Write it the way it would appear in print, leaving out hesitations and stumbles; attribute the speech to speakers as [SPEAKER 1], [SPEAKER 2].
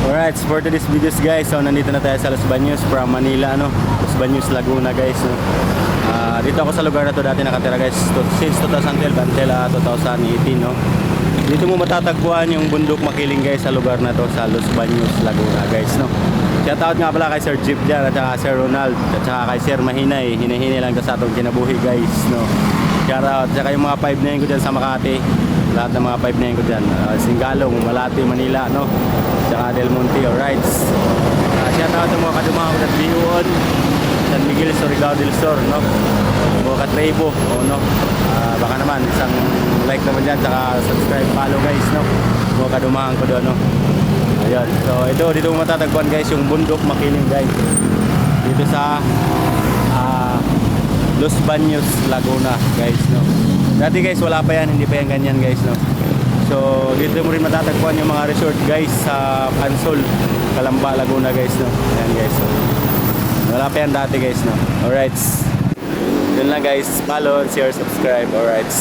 [SPEAKER 1] Alright, for today's videos guys, so nandito na tayo sa Los Baños from Manila, no? Los Baños, Laguna guys, no? Dito ako sa lugar na to dati nakatira guys, since 2012 until 2018, no? Dito mo matatagpuan yung bundok Makiling guys sa lugar na to sa Los Baños, Laguna guys, no? Shoutout nga pala kay Sir Jeep dyan at saka Sir Ronald at saka kay Sir Mahinay, hinahinay lang to sa atong kinabuhi guys, no? Shoutout, at saka yung mga 5 na yun ko dyan sa Makati, lahat ng mga 5 na yun ko dyan, Singalong, Malate, Manila, no? Tsaka Del Monte, alright. Shoutout sa mga kadumahan ko at Biuon, San Miguel, Surigao del Sur, no? Mga Katrebo, no? Baka naman, isang like naman dyan, tsaka subscribe, follow guys, no? Mga kadumahan ko doon, no? Ayan, so dito mo matatagpuan guys, yung bundok Makiling guys. Dito sa Los Baños, Laguna guys, no? Dati guys, wala pa yan, hindi pa yan ganyan guys, no? So dito mo rin matatagpuan yung mga resort guys sa Pansol, Calamba, Laguna guys, no? Ayan guys, so wala pa yan dati guys, no? Alright, yun lang guys, follow, share, subscribe, alright.